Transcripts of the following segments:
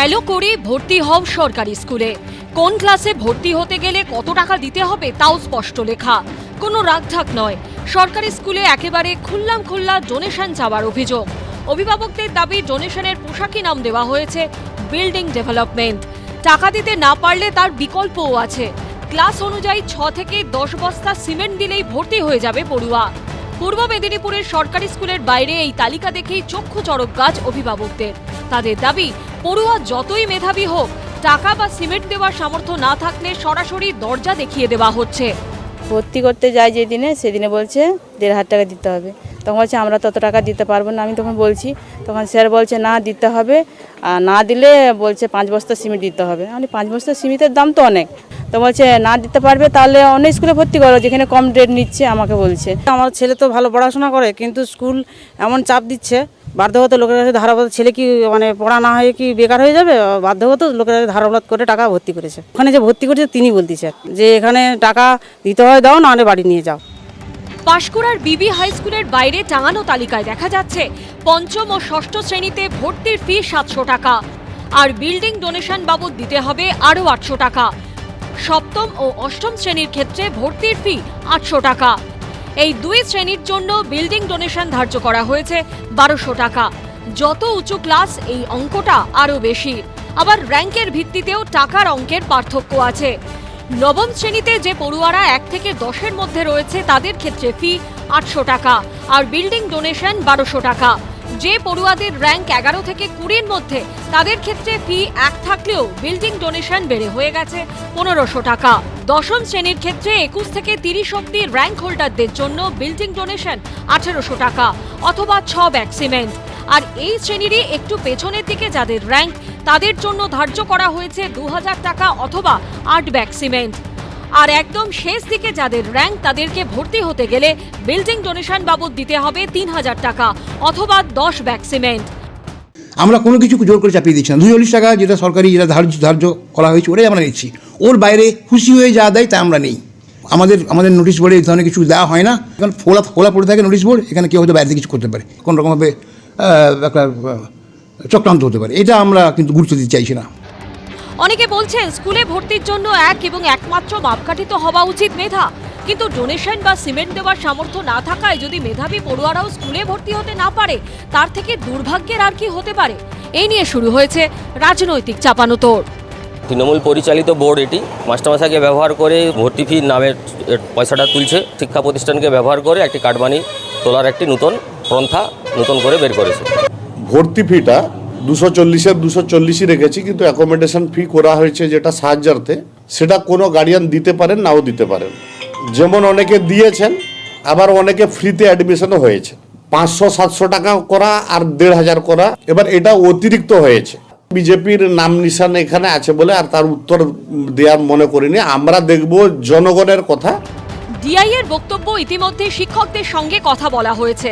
Value করে ভর্তি হও সরকারি স্কুলে। কোন ক্লাসে ভর্তি হতে গেলে কত টাকা দিতে হবে তাও স্পষ্ট লেখা, কোনো রাগঢাক নয়। সরকারি স্কুলে একেবারে খুল্লা ডোনেশন চাওয়ার অভিযোগ। অভিভাবকদের দাবি ডোনেশনের পোশাকি নাম দেওয়া হয়েছে বিল্ডিং ডেভেলপমেন্ট। টাকা দিতে না পারলে তার বিকল্পও আছে। ক্লাস অনুযায়ী 6 থেকে 10 বস্তা সিমেন্ট দিলেই ভর্তি হয়ে যাবে পড়ুয়া। পূর্ব মেদিনীপুরের সরকারি স্কুলের বাইরে এই তালিকা দেখেই চক্ষু চড়ক গাছ অভিভাবকদের। তাদের দাবি, পড়ুয়া যতই মেধাবী হোক, টাকা বা সিমেন্ট দেওয়ার সামর্থ্য না থাকলে সরাসরি দরজা দেখিয়ে দেওয়া হচ্ছে। ভর্তি করতে যাই যেদিনে, সেদিনে বলছে 1,500 টাকা দিতে হবে। তখন বলছে আমরা তত টাকা দিতে পারবো না। আমি তখন বলছি, তখন স্যার বলছে না দিতে হবে, আর না দিলে বলছে 5 বস্তা সিমেন্ট দিতে হবে। আমি 5 বস্তা সিমেন্টের দাম তো অনেক। তো বলছে না দিতে পারবে তাহলে অন্য স্কুলে ভর্তি করো যেখানে কম রেট নিচ্ছে। আমাকে বলছে আমার ছেলে তো ভালো পড়াশোনা করে, কিন্তু স্কুল এমন চাপ দিচ্ছে, বাধ্যগত লোকের কাছে ধারাবাদ। ছেলে কি মানে পড়া না হয়ে কি বেকার হয়ে যাবে? বাধ্যগত লোকের কাছে ধারাবাদ করে টাকা ভর্তি করেছে। ওখানে যে ভর্তি করেছে তিনি বলতেছে যে এখানে টাকা দিতে হয়, দাও না হলে বাড়ি নিয়ে যাও। পাঁশকুড়ার বিবি হাই স্কুলের বাইরে টাঙানো তালিকায় দেখা যাচ্ছে পঞ্চম ও ষষ্ঠ শ্রেণীতে ভর্তির ফি 700 টাকা, আর বিল্ডিং ডোনেশন বাবদ দিতে হবে আরও 800 টাকা। সপ্তম ও অষ্টম শ্রেণীর ক্ষেত্রে ভর্তির ফি 800 টাকা। এই দুই শ্রেণীর জন্য বিল্ডিং ডোনেশন ধার্য করা হয়েছে 1200 টাকা। যত উঁচু ক্লাস এই অঙ্কটা আরও বেশি। আবার র্যাঙ্কের ভিত্তিতেও টাকার অঙ্কের পার্থক্য আছে। নবম শ্রেণীতে যে পড়ুয়ারা 1 থেকে 10-এর মধ্যে রয়েছে তাদের ক্ষেত্রে ফি 800 টাকা, আর বিল্ডিং ডোনেশন 1200 টাকা। যে পড়ুয়াদের র্যাঙ্ক 11 থেকে 20-এর মধ্যে তাদের ক্ষেত্রে ফি 1 থাকলেও বিল্ডিং ডোনেশন বেড়ে হয়ে গেছে 1500 টাকা। দশম শ্রেণীর ক্ষেত্রে 21 থেকে 30 অব্দি র্যাঙ্ক হোল্ডারদের জন্য বিল্ডিং ডোনেশন 1800 টাকা অথবা 6 ব্যাগ সিমেন্ট। আর এই শ্রেণীরই একটু পেছনের দিকে যাদের র্যাঙ্ক, তাদের জন্য ধার্য করা হয়েছে 2000 টাকা অথবা 8 ব্যাগ সিমেন্ট। আর একদম শেষ দিকে যাদের র্যাঙ্ক, তাদেরকে ভর্তি হতে গেলে বিল্ডিং ডোনেশন বাবদ দিতে হবে 3000 টাকা অথবা 10 ব্যাগ সিমেন্ট। আমরা কোনো কিছু জোর করে চাপিয়ে দিচ্ছি না। 240 টাকা যেটা সরকারি, যেটা ধার্য করা হয়েছে ওটাই আমরা নিচ্ছি। ওর বাইরে খুশি হয়ে যা দেয় তা আমরা নেই। আমাদের নোটিশ বোর্ডে এই ধরনের কিছু দেওয়া হয় না। এখন খোলা পড়ে থাকে নোটিশ বোর্ড, এখানে কেউ হয়তো বাইরে কিছু করতে পারে, কোনো রকমভাবে একটা চক্রান্ত হতে পারে। এটা আমরা কিন্তু গুরুত্ব দিতে চাইছি না। অনেকে বলছেন স্কুলে ভর্তির জন্য এক এবং একমাত্র মাপকাঠি তো হওয়া উচিত মেধা, কিন্তু ডোনেশন বা সিমেন্ট দেওয়ার সামর্থ্য না থাকায় যদি মেধাবী পড়ুয়ারাও স্কুলে ভর্তি হতে না পারে, তার থেকে দুর্ভাগ্যের আর কি হতে পারে? এই নিয়ে শুরু হয়েছে রাজনৈতিক চাপানোতর। তৃণমূল পরিচালিত বোর্ড এটি মাস্টারমশাইকে ব্যবহার করে ভর্তি ফি নামের পয়সাটা তুলছে। শিক্ষা প্রতিষ্ঠানকে ব্যবহার করে একটি কাটমানি তোলার একটি নতুন পন্থা নতুন করে বের করেছে। ভর্তি ফিটা 240-এর 240ই রেখেছি, কিন্তু অ্যাকোমোডেশন ফি করা হয়েছে যেটা 7000-তে, সেটা কোনো গার্ডিয়ান দিতে পারেন, নাও দিতে পারেন। যেমন অনেকে দিয়েছেন, আবার অনেকে ফ্রিতে অ্যাডমিশনও হয়েছে। 500-700 টাকা করা আর 1500 করা, এবার এটা অতিরিক্ত হয়েছে। বিজেপির নাম নিশান এখানে আছে বলে আর তার উত্তর দেওয়ার মনে করিনি। আমরা দেখব জনগণের কথা। ডিআই এর বক্তব্য, ইতিমধ্যে শিক্ষকদের সঙ্গে কথা বলা হয়েছে।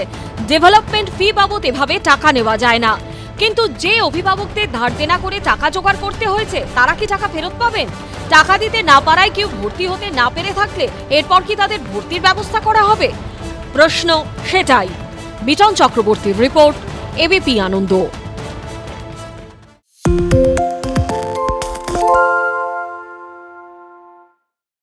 ডেভেলপমেন্ট ফি বাবদ এভাবে টাকা নেওয়া যায় না, কিন্তু যে অভিভাবকদের ধার দেনা করে টাকা জোগাড় করতে হয়েছে তারা কি টাকা ফেরত পাবেন? টাকা দিতে না পারায় কেউ ভর্তি হতে না পেরে থাকলে এরপর কি তাদের ভর্তির ব্যবস্থা করা হবে? প্রশ্ন সেটাই। বিটন চক্রবর্তীর রিপোর্ট, এবিপি আনন্দ।